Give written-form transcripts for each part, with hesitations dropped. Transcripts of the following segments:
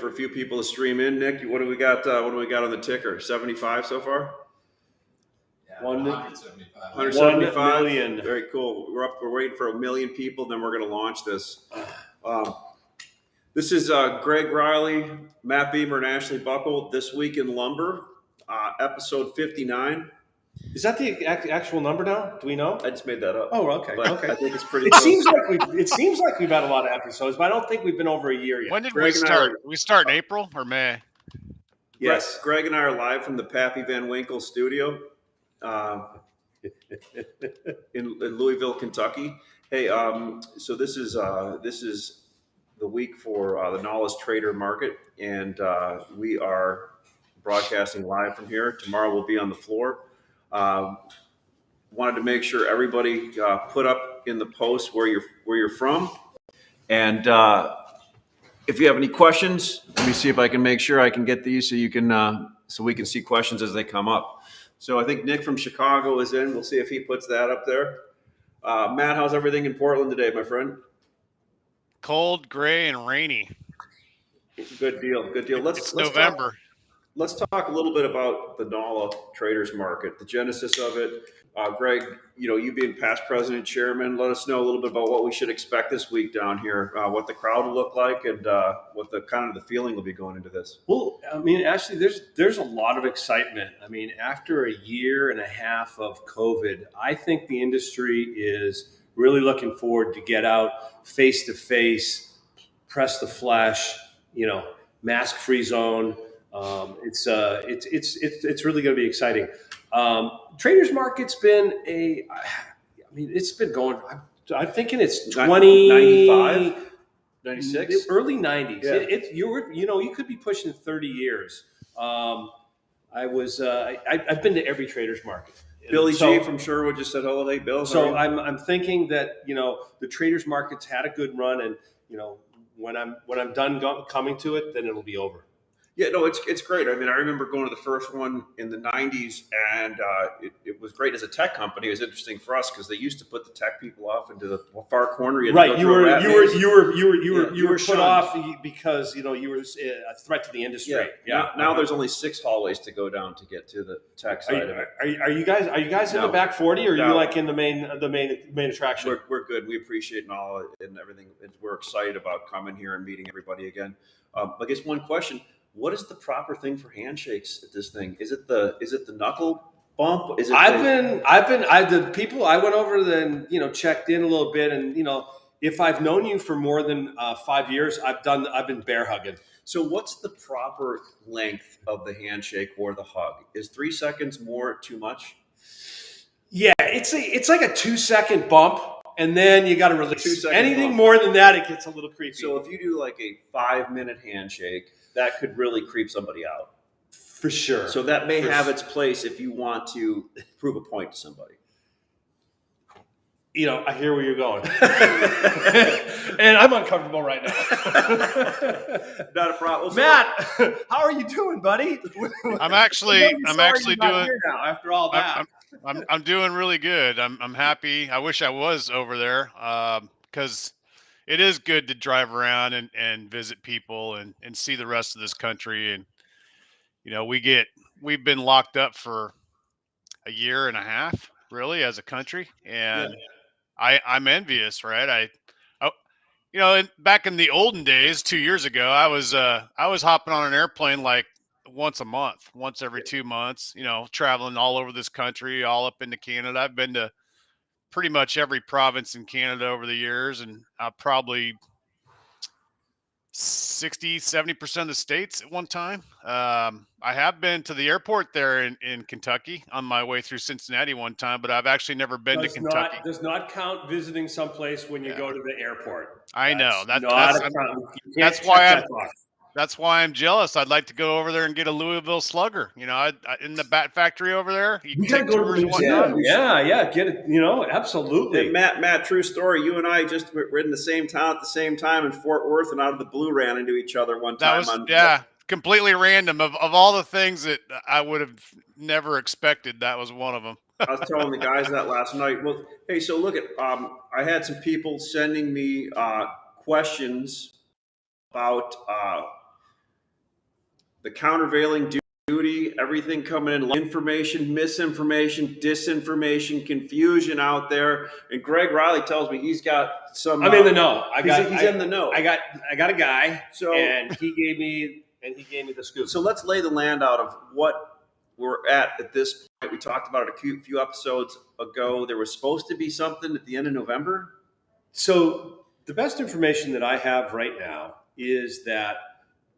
For a few people to stream in. Nick, what do we got? What do we got on the ticker? 75 so far. Yeah, 175. 1 million. Very cool. We're waiting for 1 million people. Then we're going to launch this. This is Greg Riley, Matt Beamer, and Ashley Buckle. This Week in Lumber, episode 59. Is that the actual number now? Do we know? I just made that up. Oh, okay. Okay. I think it's pretty. It seems like we've had a lot of episodes, but I don't think we've been over a year yet. When did we start? We start in April or May? Yes, Greg and I are live from the Pappy Van Winkle studio in Louisville, Kentucky. Hey, so this is the week for the Nolles Trader Market, and we are broadcasting live from here. Tomorrow we'll be on the floor. Wanted to make sure everybody put up in the post where you're from, and if you have any questions, let me see if I can make sure I can get these so you can so we can see questions as they come up. So I think Nick from Chicago is in. We'll see if he puts that up there. Matt, how's everything in Portland today, my friend? Cold, gray, and rainy. Good deal. Let's November. Let's talk a little bit about the NOLA Traders Market, the genesis of it. Greg, you being past president, chairman, let us know a little bit about what we should expect this week down here, what the crowd will look like, and what the kind of the feeling will be going into this. Well, I mean, actually, there's a lot of excitement. I mean, after a year and a half of COVID, I think the industry is really looking forward to get out face to face, press the flesh, mask-free zone. It's really going to be exciting. Traders Market's been it's been going. I'm thinking it's 95, 96, early 90s. Yeah. You could be pushing 30 years. I've been to every Traders Market. Billy G from Sherwood just said hello. Hey, Bill. So I'm thinking that the Traders Market's had a good run, and when I'm done coming to it, then it'll be over. Yeah, no, it's great. I mean, I remember going to the first one in the 90s, and it was great as a tech company. It was interesting for us because they used to put the tech people off into the far corner. You were put off because you were a threat to the industry. Yeah. Now there's only 6 hallways to go down to get to the tech side of it. Are you guys in the back 40, or are you like in the main attraction? We're good. We appreciate NOLA and everything. We're excited about coming here and meeting everybody again. I guess one question. What is the proper thing for handshakes at this thing? Is it the knuckle bump? Is it I went over and checked in a little bit, and if I've known you for more than 5 years, I've been bear hugging. So what's the proper length of the handshake or the hug? Is 3 seconds more too much? Yeah, it's like a 2-second bump, and then you got to release. Anything bump. More than that, it gets a little creepy. So if you do like a 5-minute handshake, that could really creep somebody out. For sure. So that may have its place if you want to prove a point to somebody. I hear where you're going. And I'm uncomfortable right now. Not a problem. Matt, how are you doing, buddy? I'm actually doing here now after all that. I'm doing really good. I'm happy. I wish I was over there because it is good to drive around and visit people and see the rest of this country. And, we've been locked up for a year and a half, really, as a country. And I'm envious, right? Back in the olden days, 2 years ago, I was hopping on an airplane like once a month, once every 2 months, traveling all over this country, all up into Canada. I've been to pretty much every province in Canada over the years, and probably 60-70% of the states at one time. I have been to the airport there in Kentucky on my way through Cincinnati one time, but I've actually never been to Kentucky. Does not count visiting someplace when you go to the airport. I know. That's why I'm jealous. I'd like to go over there and get a Louisville Slugger. In the bat factory over there. You can go to Louisiana. Yeah, get it. Absolutely. And Matt, true story. You and I were in the same town at the same time in Fort Worth, and out of the blue ran into each other one time. Completely random. Of all the things that I would have never expected, that was one of them. I was telling the guys that last night. Well, hey, so look at I had some people sending me questions about the countervailing duty, everything coming in, information, misinformation, disinformation, confusion out there. And Greg Riley tells me he's got some. I'm in the know. He's in the know. I got a guy, So- and he gave me the scoop. So let's lay the land out of what we're at this point. We talked about it a few episodes ago. There was supposed to be something at the end of November. So the best information that I have right now is that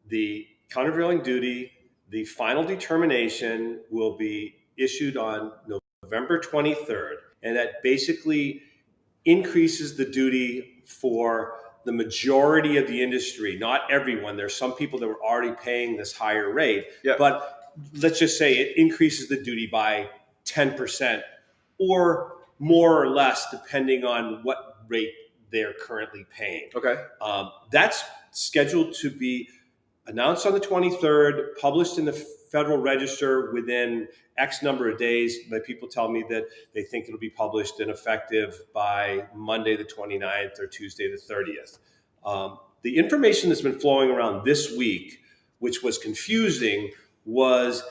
the countervailing duty, the final determination will be issued on November 23rd, and that basically increases the duty for the majority of the industry, not everyone. There's some people that were already paying this higher rate, Yeah. but let's just say it increases the duty by 10% or more or less, depending on what rate they're currently paying. Okay. That's scheduled to be announced on the 23rd, published in the Federal Register within X number of days. But people tell me that they think it'll be published and effective by Monday the 29th or Tuesday the 30th. The information that's been flowing around this week, which was confusing, was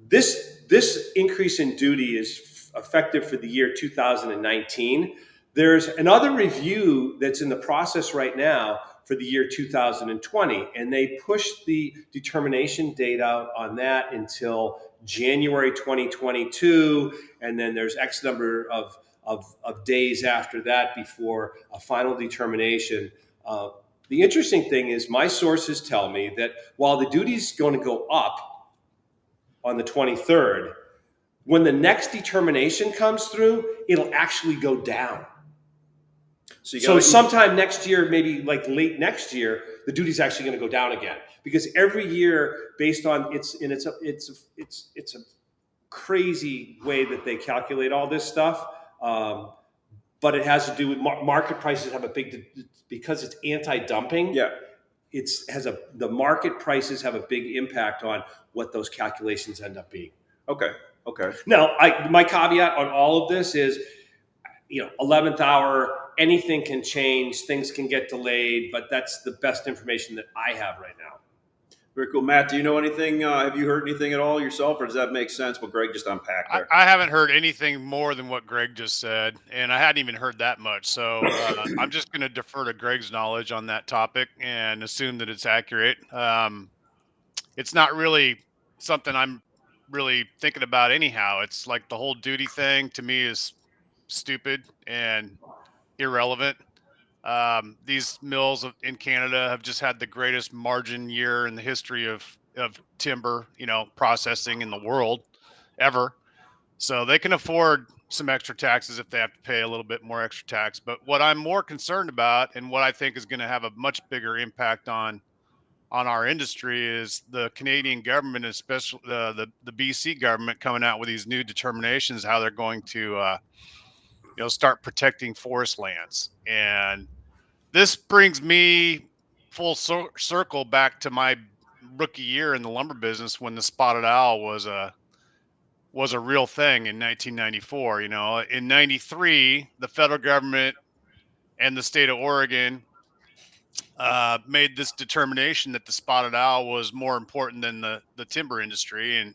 this increase in duty is effective for the year 2019. There's another review that's in the process right now for the year 2020, and they pushed the determination date out on that until January 2022, and then there's X number of days after that before a final determination. The interesting thing is my sources tell me that while the duty's going to go up on the 23rd, when the next determination comes through, it'll actually go down. So sometime next year, maybe like late next year, the duty's actually going to go down again, because every year, based on it's a crazy way that they calculate all this stuff, but it has to do with market prices have a big, because it's anti-dumping. Yeah. The market prices have a big impact on what those calculations end up being. Okay. Now, my caveat on all of this is, 11th hour. Anything can change, things can get delayed, but that's the best information that I have right now. Very cool. Matt, do you know anything? Have you heard anything at all yourself, or does that make sense what Greg just unpacked there? I haven't heard anything more than what Greg just said, and I hadn't even heard that much. So I'm just going to defer to Greg's knowledge on that topic and assume that it's accurate. It's not really something I'm really thinking about anyhow. It's like the whole duty thing to me is stupid and irrelevant. These mills in Canada have just had the greatest margin year in the history of timber, processing in the world ever. So they can afford some extra taxes if they have to pay a little bit more extra tax. But what I'm more concerned about, and what I think is going to have a much bigger impact on our industry, is the Canadian government, especially the BC government, coming out with these new determinations, how they're going to start protecting forest lands. And this brings me full circle back to my rookie year in the lumber business, when the spotted owl was a real thing in 1994. In 93, the federal government and the state of Oregon made this determination that the spotted owl was more important than the timber industry, and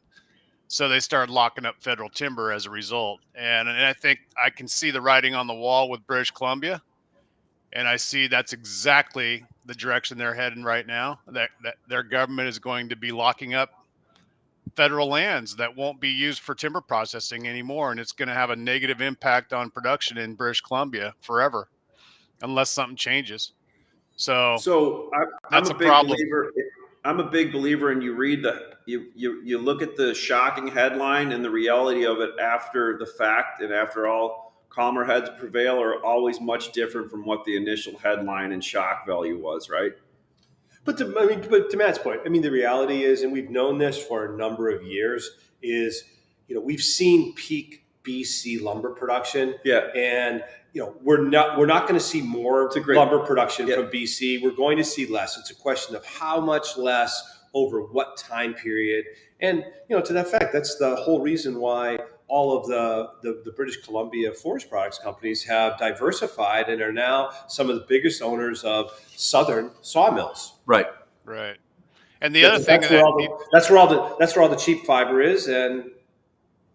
so they started locking up federal timber as a result. And I think I can see the writing on the wall with British Columbia. And I see that's exactly the direction they're heading right now, that their government is going to be locking up federal lands that won't be used for timber processing anymore. And it's going to have a negative impact on production in British Columbia forever, unless something changes. So I'm that's a a big problem. believer. I'm a big believer, and you read you look at the shocking headline, and the reality of it after the fact, and after all, calmer heads prevail are always much different from what the initial headline and shock value was, right? But to Matt's point, the reality is, and we've known this for a number of years, is we've seen peak BC lumber production. Yeah. And we're not going to see more lumber production from BC. We're going to see less. It's a question of how much less over what time period. And to that fact, that's the whole reason why all of the British Columbia forest products companies have diversified and are now some of the biggest owners of southern sawmills. Right. And the other thing That's where that all the cheap fiber is and you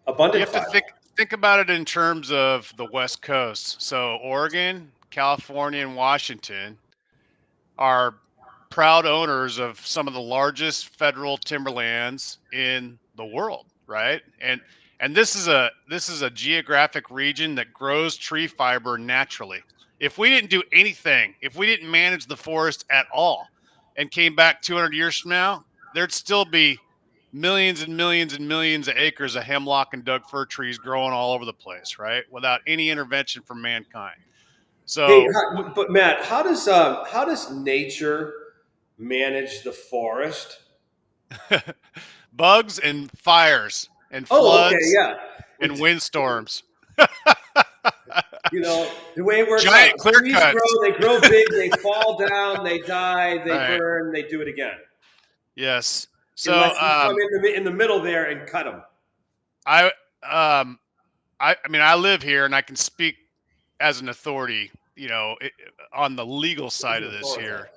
abundant have to fiber. think about it in terms of the West Coast. So Oregon, California, and Washington are proud owners of some of the largest federal timberlands in the world, right? And this is a geographic region that grows tree fiber naturally. If we didn't do anything, if we didn't manage the forest at all and came back 200 years from now, there'd still be millions and millions and millions of acres of hemlock and Doug fir trees growing all over the place, right? Without any intervention from mankind. Hey, So but Matt, how does nature manage the forest? bugs and fires and Oh, okay, floods yeah. and It's, windstorms. the way it works out. Giant clear Trees cuts. grow, they grow big, they fall down, they die, they Right. burn, they do it again. Yes. So Unless you come in the middle there and cut them. I um I mean I live here and I can speak as an authority, on the legal side of this here.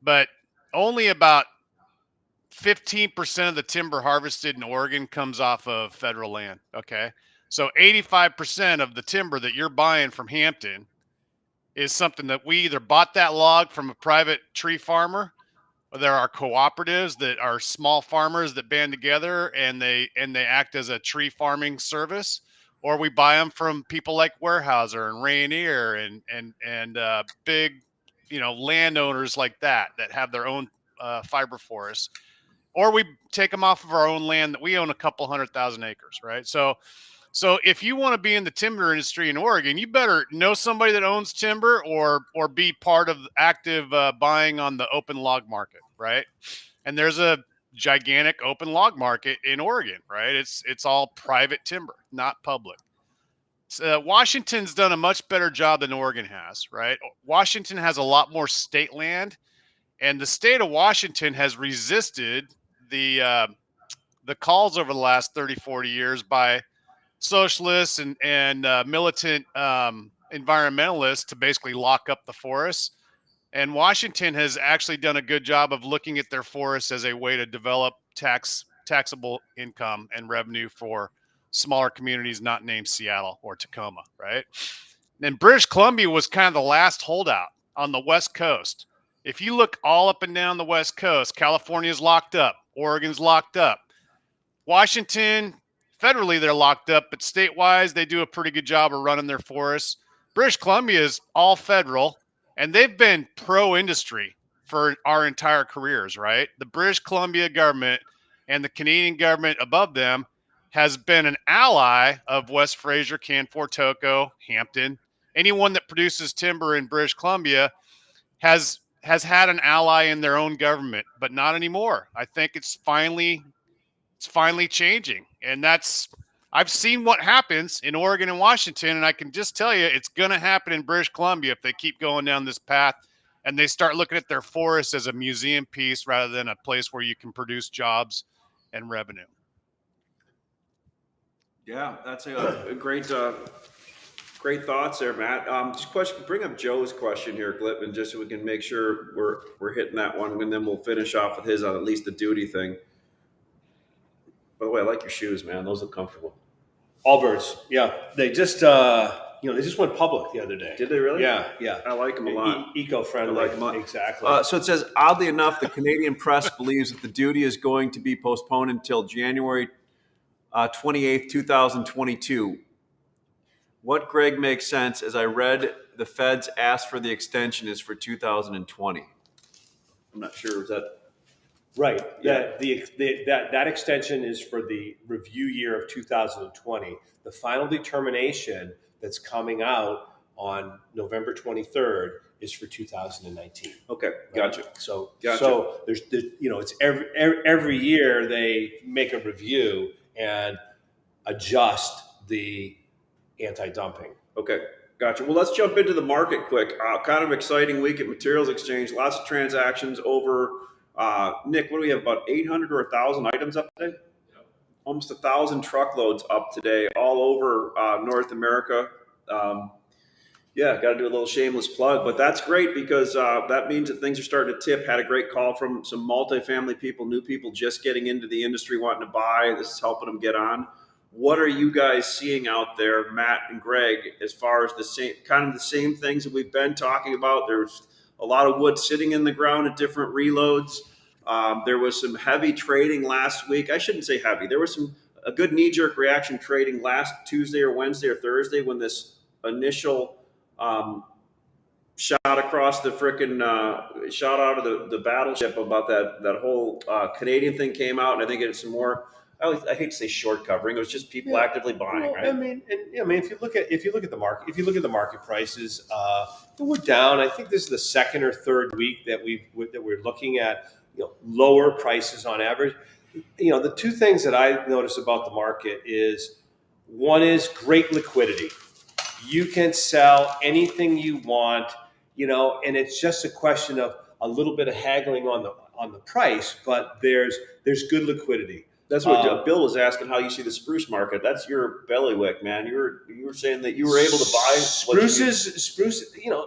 But only about 15% of the timber harvested in Oregon comes off of federal land. Okay. So 85% of the timber that you're buying from Hampton is something that we either bought that log from a private tree farmer, or there are cooperatives that are small farmers that band together and they act as a tree farming service, or we buy them from people like Weyerhaeuser and Rainier and big landowners like that have their own fiber forests, or we take them off of our own land that we own a couple 100,000 acres, right? So if you want to be in the timber industry in Oregon, you better know somebody that owns timber or be part of active buying on the open log market, right? And there's a gigantic open log market in Oregon, right? It's all private timber, not public. Washington's done a much better job than Oregon has, right? Washington has a lot more state land, and the state of Washington has resisted the calls over the last 30, 40 years by socialists and militant environmentalists to basically lock up the forests. And Washington has actually done a good job of looking at their forests as a way to develop taxable income and revenue for smaller communities not named Seattle or Tacoma, right? And British Columbia was kind of the last holdout on the West Coast. If you look all up and down the West Coast, California's locked up, Oregon's locked up. Washington, federally, they're locked up, but state-wise, they do a pretty good job of running their forests. British Columbia is all federal, and they've been pro-industry for our entire careers, right? The British Columbia government and the Canadian government above them has been an ally of West Fraser, Canfor, Toco, Hampton. Anyone that produces timber in British Columbia has had an ally in their own government, but not anymore. I think it's finally changing, and I've seen what happens in Oregon and Washington, and I can just tell you it's going to happen in British Columbia if they keep going down this path and they start looking at their forests as a museum piece rather than a place where you can produce jobs and revenue. Yeah, that's a great thoughts there, Matt. Bring up Joe's question here, Glipman, just so we can make sure we're hitting that one, and then we'll finish off with his on at least the duty thing. By the way, I like your shoes, man. Those look comfortable. Allbirds, yeah. They just they just went public the other day. Did they really? Yeah. I like them a lot. Eco-friendly. I like them a lot. Exactly. So it says, oddly enough, the Canadian press believes that the duty is going to be postponed until January 28th, 2022. What, Greg, makes sense? As I read, the feds asked for the extension is for 2020. I'm not sure. Is that right? Yeah. That extension is for the review year of 2020. The final determination that's coming out on November 23rd is for 2019. okay? Right? Gotcha. So there's it's every year they make a review and adjust the anti-dumping. Okay, gotcha. Well, let's jump into the market quick. Kind of exciting week at Materials Exchange. Lots of transactions over. Nick, what do we have? About 800 or 1,000 items up today? Yep. Almost 1,000 truckloads up today, all over North America. Yeah, got to do a little shameless plug, but that's great because that means that things are starting to tip. Had a great call from some multifamily people, new people just getting into the industry, wanting to buy. This is helping them get on. What are you guys seeing out there, Matt and Greg, as far as the same kind of the same things that we've been talking about? There's a lot of wood sitting in the ground at different reloads. There was some heavy trading last week. I shouldn't say heavy. There was some a good knee jerk reaction trading last Tuesday or Wednesday or Thursday when this initial um, shot across the frickin' shot out of the battleship about that whole Canadian thing came out, and I think it's some more. I hate to say short covering. It was just people actively buying, Well, right? I mean, if you look at the market, if you look at the market prices, we're down. I think this is the second or third week that we're looking at lower prices on average. The two things that I notice about the market is one is great liquidity. You can sell anything you want, and it's just a question of a little bit of haggling on the price, but there's good liquidity. That's what Bill was asking. How you see the spruce market? That's your bailiwick, man. You were saying that you were able to buy spruce.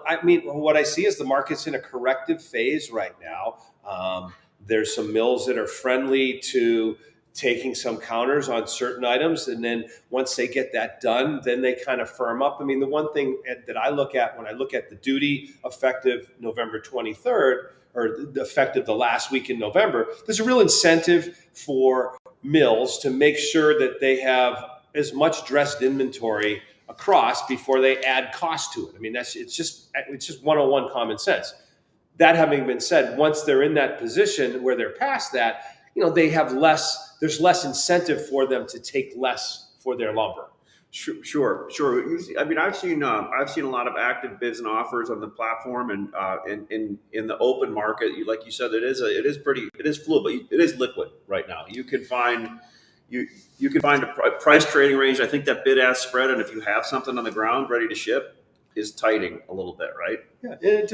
I mean, what I see is the market's in a corrective phase right now. There's some mills that are friendly to taking some counters on certain items, and then once they get that done, then they kind of firm up. I mean, the one thing that I look at when I look at the duty effective November 23rd, or the effective the last week in November, there's a real incentive for mills to make sure that they have as much dressed inventory across before they add cost to it. I mean, it's just 101 common sense. That having been said, once they're in that position where they're past that, they have less. There's less incentive for them to take less for their lumber. Sure. I mean, I've seen a lot of active bids and offers on the platform, and in the open market, like you said, it is fluid, but it is liquid right now. You can find a price trading range. I think that bid ask spread, and if you have something on the ground ready to ship, is tightening a little bit, right? Yeah, it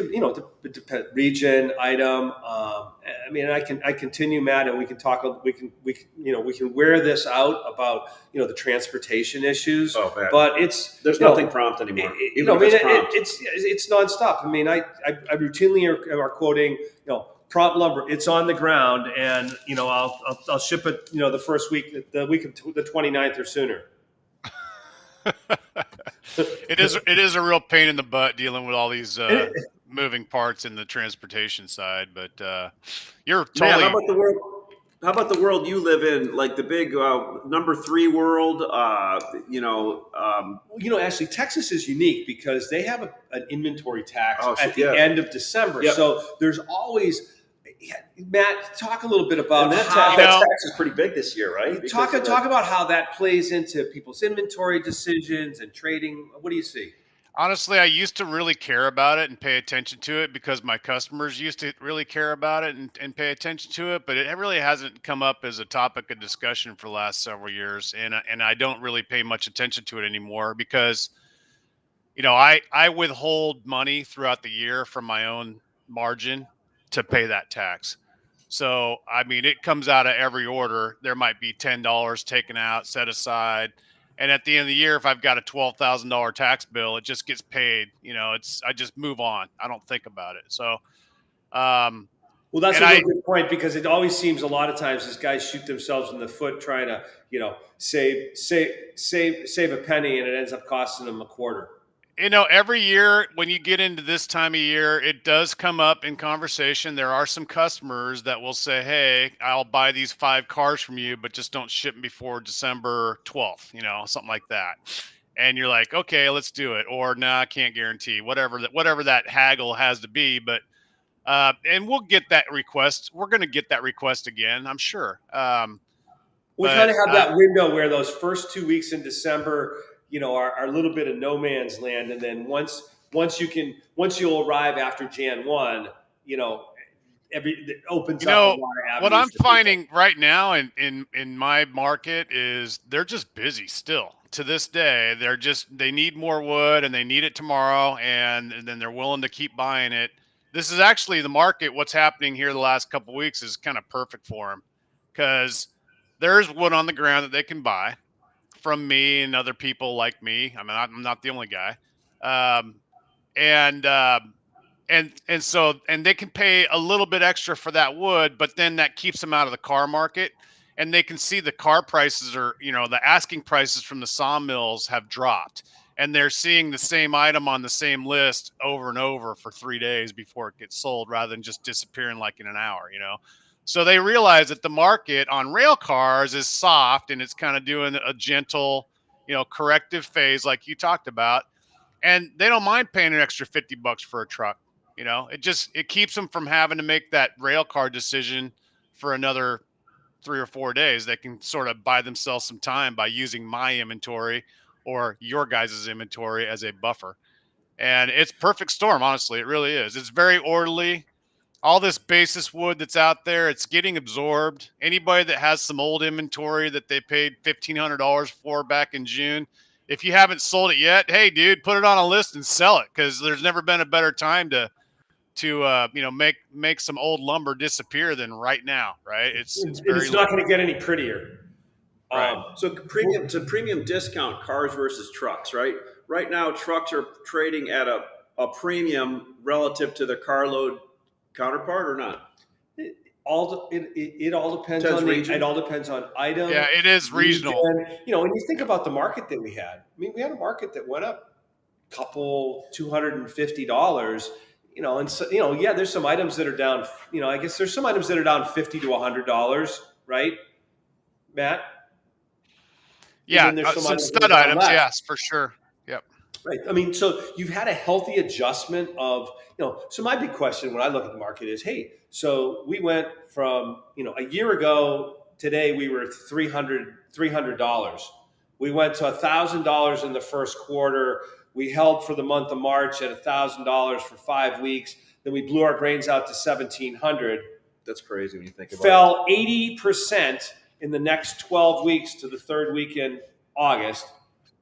depends region, item. I mean, I continue, Matt, and we can talk. We can wear this out about the transportation issues. Oh, man. But there's nothing prompt anymore. It's nonstop. I mean, I routinely are quoting prompt lumber. It's on the ground, and I'll ship it the first week, the week of the 29th or sooner. It is a real pain in the butt dealing with all these moving parts in the transportation side, but you're totally. Man, how about the world you live in, like the big number 3 world? Actually, Texas is unique because they have an inventory tax at the yeah. end of December. Yep. So there's always. Matt, talk a little bit about that tax is pretty big this year, right? Talk about how that plays into people's inventory decisions and trading. What do you see? Honestly, I used to really care about it and pay attention to it because my customers used to really care about it and pay attention to it, but it really hasn't come up as a topic of discussion for the last several years, and I don't really pay much attention to it anymore because I withhold money throughout the year from my own margin to pay that tax. So, I mean, it comes out of every order. There might be $10 taken out, set aside. And at the end of the year, if I've got a $12,000 tax bill, it just gets paid. I just move on. I don't think about it. So, well, that's a real good point because it always seems a lot of times these guys shoot themselves in the foot trying to, save a penny, and it ends up costing them a quarter. Every year when you get into this time of year, it does come up in conversation. There are some customers that will say, hey, I'll buy these 5 cars from you, but just don't ship them before December 12th, something like that. And you're like, okay, let's do it. Or no, I can't guarantee whatever that haggle has to be. But, and we'll get that request. We're going to get that request again, I'm sure. We kind of have that window where those first 2 weeks in December, are a little bit of no man's land, and then once you'll arrive after Jan 1, it opens up a lot of avenues. What I'm finding right now in my market is they're just busy still. To this day, they need more wood and they need it tomorrow, and then they're willing to keep buying it. This is actually the market. What's happening here the last couple of weeks is kind of perfect for them because there's wood on the ground that they can buy from me and other people like me. I mean, I'm not the only guy. and so they can pay a little bit extra for that wood, but then that keeps them out of the car market, and they can see the car prices are, the asking prices from the sawmills have dropped, and they're seeing the same item on the same list over and over for 3 days before it gets sold, rather than just disappearing like in an hour. So they realize that the market on rail cars is soft, and it's kind of doing a gentle, corrective phase like you talked about, and they don't mind paying an extra $50 for a truck. It keeps them from having to make that rail car decision for another 3 or 4 days. They can sort of buy themselves some time by using my inventory or your guys' inventory as a buffer. And it's perfect storm, honestly. It really is. It's very orderly. All this basis wood that's out there, it's getting absorbed. Anybody that has some old inventory that they paid $1,500 for back in June, if you haven't sold it yet, hey, dude, put it on a list and sell it, because there's never been a better time to make some old lumber disappear than right now, right? It's And very it's not going to get any prettier. right. So premium discount cars versus trucks, right? Right now, trucks are trading at a premium relative to their carload counterpart, or not? It all depends Depends on region. it all depends on item. Yeah, it is regional. Region. When you think about the market that we had, we had a market that went up a couple $250. And so, yeah, there's some items that are down. I guess there's some items that are down $50 to $100, right, Matt? Yeah, And then there's some items that are stud down items, less. yes, for sure. Yep. Right. So you've had a healthy adjustment of, so my big question when I look at the market is, hey, so we went from, a year ago today, we were $300. We went to $1,000 in the first quarter. We held for the month of March at $1,000 for 5 weeks. Then we blew our brains out to 1,700. That's crazy when you think about Fell 80% in the next 12 weeks to the third week in August.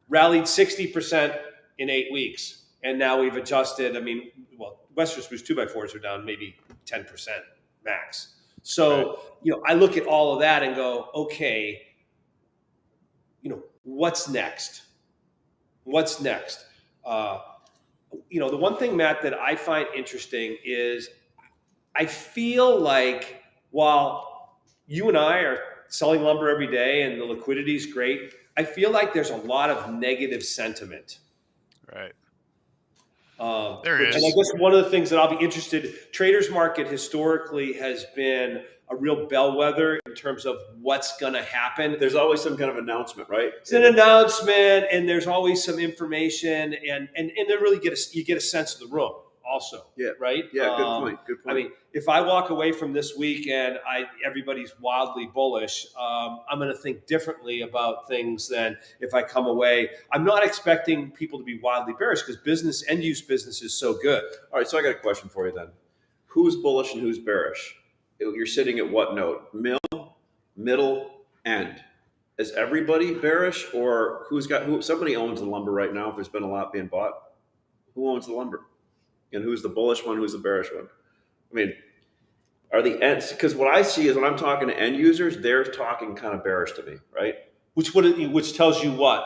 Rallied 60% in 8 weeks. And now we've adjusted. Western spruce 2x4s are down maybe 10% max. So, I look at all of that and go, okay, what's next? What's next? The one thing, Matt, that I find interesting is I feel like while you and I are selling lumber every day and the liquidity is great, I feel like there's a lot of negative sentiment. Right. And I guess one of the things that I'll be interested, traders market historically has been a real bellwether in terms of what's going to happen. There's always some kind of announcement, right? It's an announcement, and there's always some information, and they really you get a sense of the room also. Yeah. Right. Yeah. Good point. If I walk away from this week and everybody's wildly bullish, I'm going to think differently about things than if I come away. I'm not expecting people to be wildly bearish because end use business is so good. All right. So I got a question for you then. Who's bullish and who's bearish? You're sitting at what note? Middle, end. Is everybody bearish, or somebody owns the lumber right now if there's been a lot being bought? Who owns the lumber? And who's the bullish one? Who's the bearish one? Are the ends? Because what I see is when I'm talking to end users, they're talking kind of bearish to me, right? Which tells you what?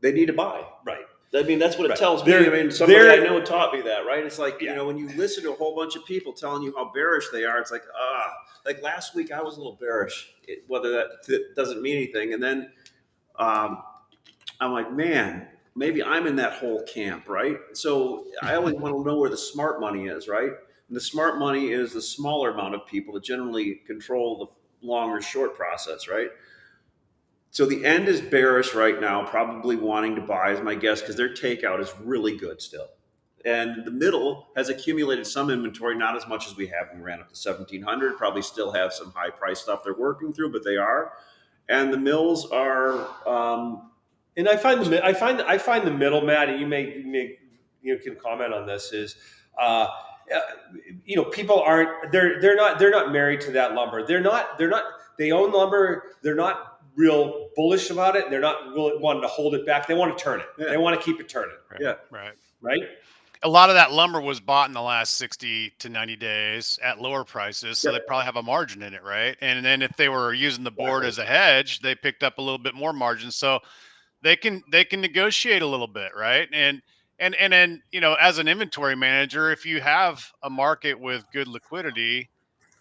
They need to buy. Right. That's what it tells me. Somebody I know taught me that, right? It's like, when you listen to a whole bunch of people telling you how bearish they are, it's like, like last week I was a little bearish, whether that doesn't mean anything. And then I'm like, man, maybe I'm in that whole camp, right? So I always want to know where the smart money is, right? And the smart money is the smaller amount of people that generally control the long or short process, right? So the end is bearish right now, probably wanting to buy is my guess, because their takeout is really good still. And the middle has accumulated some inventory, not as much as we have. We ran up to 1,700, probably still have some high price stuff they're working through, but they are. And the mills are. And I find the middle, Matt, and you can comment on this, is people aren't they're not married to that lumber. They own lumber. They're not real bullish about it. They're not really wanting to hold it back. They want to turn it. Yeah. They want to keep it turning. Right. Yeah. Right. A lot of that lumber was bought in the last 60 to 90 days at lower prices, so they probably have a margin in it, right? And then if they were using the board as a hedge, they picked up a little bit more margin, so they can negotiate a little bit, right? And And then, as an inventory manager, if you have a market with good liquidity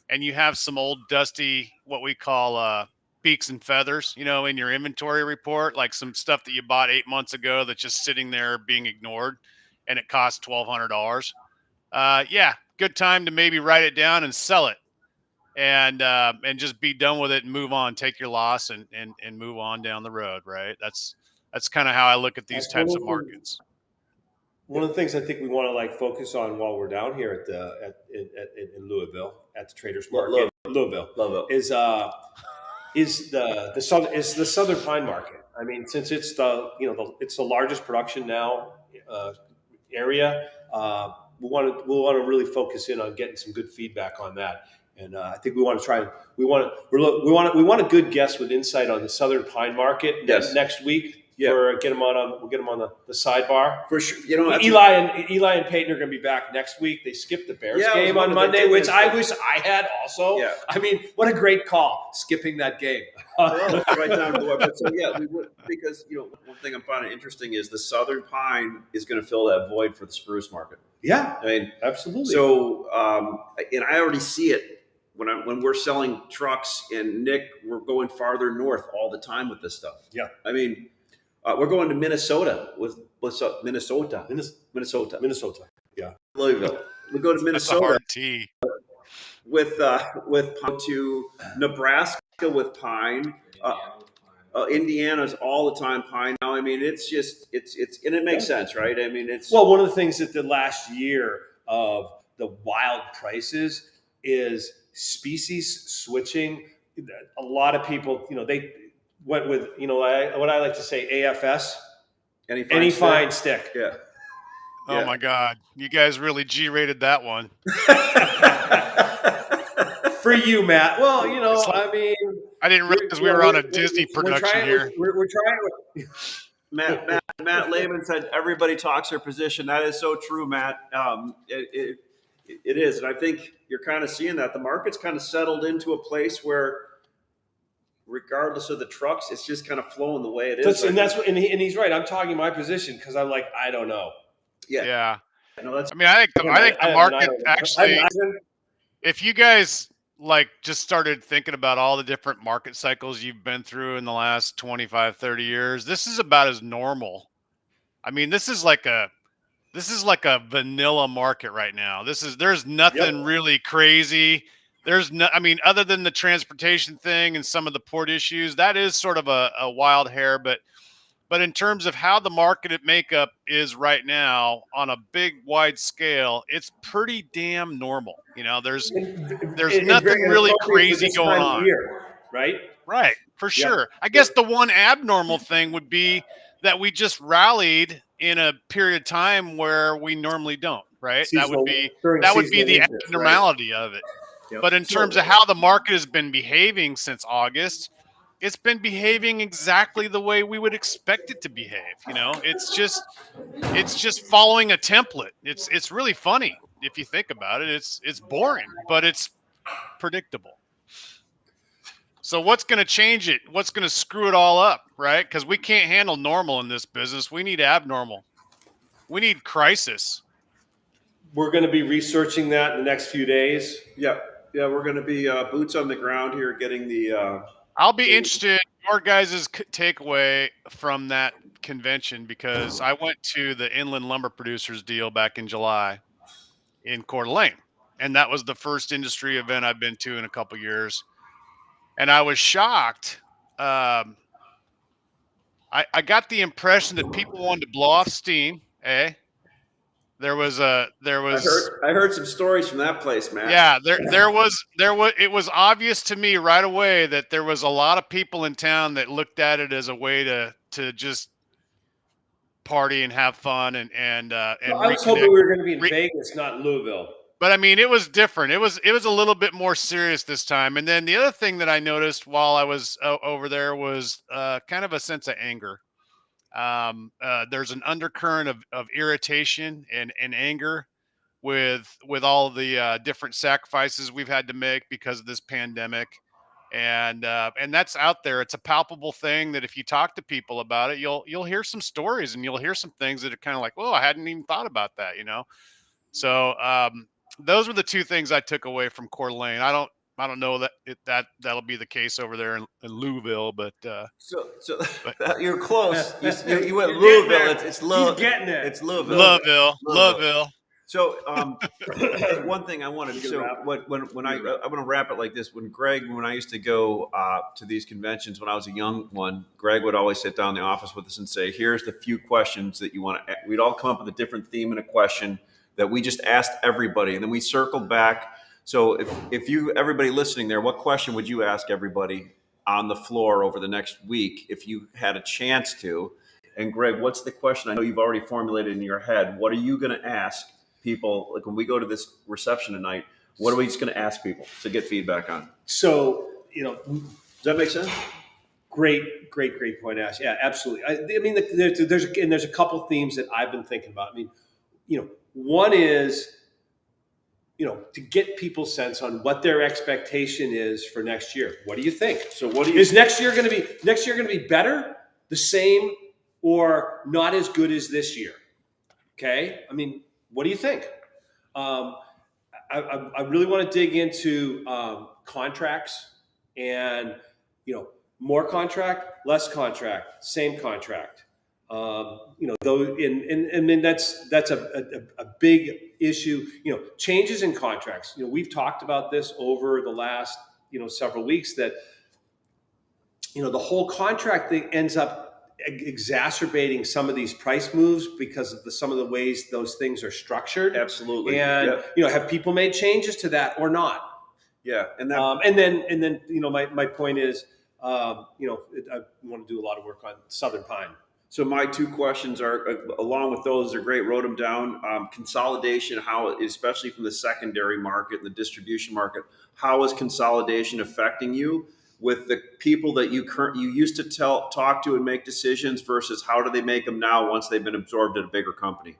and you have some old dusty, what we call peaks and feathers, in your inventory report, like some stuff that you bought 8 months ago that's just sitting there being ignored and it costs $1,200. Yeah, good time to maybe write it down and sell it, and just be done with it and move on. Take your loss and move on down the road. Right. That's kind of how I look at these That's types of markets. one of the things I think we want to focus on while we're down here in Louisville at the Traders Market. Louisville is the Southern Pine Market. I mean, since it's it's the largest production now area, we want to really focus in on getting some good feedback on that. And I think we want a good guest with insight on the Southern Pine Market next week. Yeah, we'll get them on the sidebar For sure. Eli and Peyton are going to be back next week. They skipped the Bears game on Monday, which I wish I had also. Yeah. I mean, what a great call, skipping that game. Well, right down to the web. So yeah, we would, because one thing I'm finding interesting is the Southern Pine is going to fill that void for the spruce market. Yeah, I mean, absolutely. So and I already see it when we're selling trucks, and Nick, we're going farther north all the time with this stuff. Yeah, I mean. We're going to Minnesota with Minnesota. Yeah, Louisville. We go to Minnesota with pine, to Nebraska with pine. Indiana's all the time pine now. I mean, it's and it makes sense, right? I mean, it's one of the things that the last year of the wild prices is species switching. A lot of people, they went with what I like to say, AFS, any fine stick. Yeah. Oh my God, you guys really G-rated that one. For you, Matt. Well, I mean, I didn't realize we were on a Disney production here. We're trying. Matt Lehman said everybody talks their position. That is so true, Matt. It is, and I think you're kind of seeing that the market's kind of settled into a place where, regardless of the trucks, it's just kind of flowing the way it is. And he's right. I'm talking my position because I'm like, I don't know. Yeah. No, I think the market actually, if you guys just started thinking about all the different market cycles you've been through in the last 25, 30 years, this is about as normal. I mean, this is like a vanilla market right now. There's nothing really crazy. Other than the transportation thing and some of the port issues, that is sort of a wild hair. But in terms of how the market makeup is right now on a big, wide scale, it's pretty damn normal. There's nothing really crazy going on. Right? Right, for sure. I guess the one abnormal thing would be that we just rallied in a period of time where we normally don't. Right? That would be the abnormality of it. Yep. But in terms of how the market has been behaving since August, it's been behaving exactly the way we would expect it to behave. It's just following a template. It's really funny if you think about it. It's boring, but it's predictable. So what's going to change it? What's going to screw it all up, right? Because we can't handle normal in this business. We need abnormal. We need crisis. We're going to be researching that in the next few days. Yeah, we're going to be boots on the ground here, getting the. I'll be interested in your guys' takeaway from that convention, because I went to the Inland Lumber Producers deal back in July in Coeur d'Alene, and that was the first industry event I've been to in a couple years, and I was shocked. I got the impression that people wanted to blow off steam. There was. I heard some stories from that place, man. Yeah, there was. It was obvious to me right away that there was a lot of people in town that looked at it as a way to just party and have fun and. I was hoping we were going to be in Vegas, not Louisville. But I mean, it was different. It was a little bit more serious this time. And then the other thing that I noticed while I was over there was kind of a sense of anger. There's an undercurrent of irritation and anger with all the different sacrifices we've had to make because of this pandemic. and that's out there. It's a palpable thing that if you talk to people about it, you'll hear some stories and you'll hear some things that are kind of like, "Whoa, I hadn't even thought about that," you know. So those were the two things I took away from Coeur d'Alene. I don't know that'll be the case over there in Louisville, but So but you're close. You went You're getting Louisville. there. It's He's getting there. It's Louisville. Louisville. So, one thing I wanted You to, can so wrap it. when I'm going to wrap it like this. When I used to go to these conventions when I was a young one, Greg would always sit down in the office with us and say, "Here's the few questions that you want to." We'd all come up with a different theme and a question that we just asked everybody, and then we circled back. So, if you everybody listening there, what question would you ask everybody on the floor over the next week if you had a chance to? And Greg, what's the question? I know you've already formulated in your head. What are you going to ask people, like when we go to this reception tonight? What are we just going to ask people to get feedback on? So, Does that make sense? great point, Ash. Yeah, absolutely. I mean, there's a couple themes that I've been thinking about. I mean, one is, to get people's sense on what their expectation is for next year. What do you think? So what do you Is next year going to be better, the same, or not as good as this year? Okay. I mean, what do you think? I really want to dig into contracts and, more contract, less contract, same contract. Though, and that's a big issue. Changes in contracts. We've talked about this over the last several weeks that the whole contract thing ends up exacerbating some of these price moves because of some of the ways those things are structured. Absolutely. And have people made changes to that or not? Yeah, and that And then my point is, I want to do a lot of work on Southern Pine. So my two questions are, along with those, are great. Wrote them down. Consolidation, how, especially from the secondary market and the distribution market, how is consolidation affecting you with the people that you used to talk to and make decisions versus how do they make them now once they've been absorbed at a bigger company?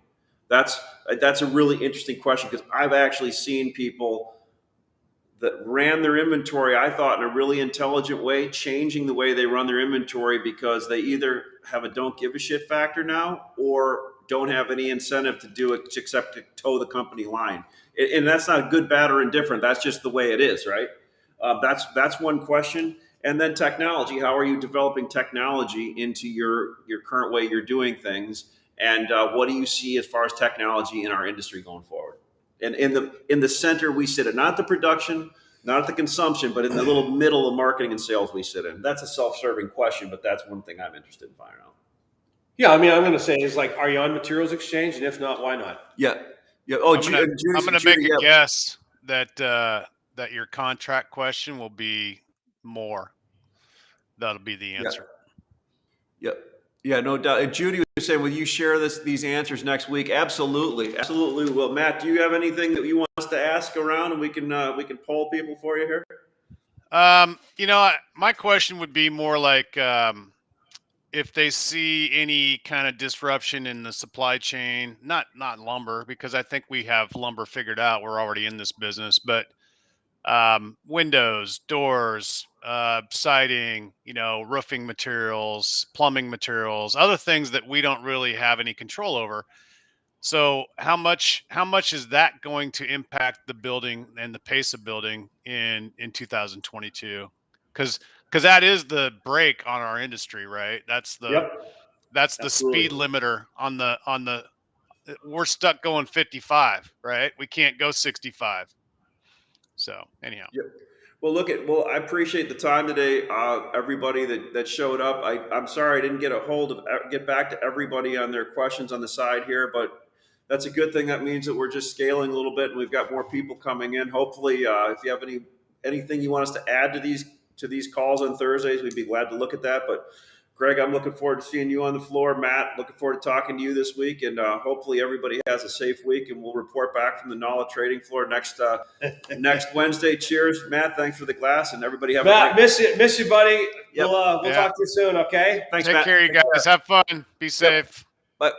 That's a really interesting question because I've actually seen people that ran their inventory, I thought, in a really intelligent way, changing the way they run their inventory because they either have a don't give a shit factor now or don't have any incentive to do it except to toe the company line. And that's not good, bad, or indifferent. That's just the way it is, right? That's one question. And then technology. How are you developing technology into your current way you're doing things? And what do you see as far as technology in our industry going forward? And in the center we sit at, not the production, not at the consumption, but in the little middle of marketing and sales we sit in. That's a self-serving question, but that's one thing I'm interested in finding out. Yeah, I mean, I'm going to say is like, are you on materials exchange? And if not, why not? Yeah. Oh, I'm gonna make a guess that that your contract question will be more. That'll be the answer. Yeah, no doubt. And Judy was saying, will you share these answers next week? Absolutely. Well, Matt, do you have anything that you want us to ask around and we can poll people for you here? My question would be more like if they see any kind of disruption in the supply chain, not lumber, because I think we have lumber figured out. We're already in this business, but windows, doors, siding, roofing materials, plumbing materials, other things that we don't really have any control over. So how much is that going to impact the building and the pace of building in 2022? Because that is the brake on our industry, right? That's the speed limiter on the we're stuck going 55, right? We can't go 65. So anyhow. Yep. Well, I appreciate the time today, everybody that showed up. I'm sorry I didn't get back to everybody on their questions on the side here, but that's a good thing. That means that we're just scaling a little bit, and we've got more people coming in. Hopefully, if you have anything you want us to add to these calls on Thursdays, we'd be glad to look at that. But Greg, I'm looking forward to seeing you on the floor. Matt, looking forward to talking to you this week, and hopefully everybody has a safe week. And we'll report back from the NOLA trading floor next Wednesday. Cheers, Matt. Thanks for the glass, and everybody have Matt, a great. miss you, buddy. Yep. We'll talk to you soon. Okay. Thanks, Take Matt. care, you guys. Have fun. Be safe. Bye.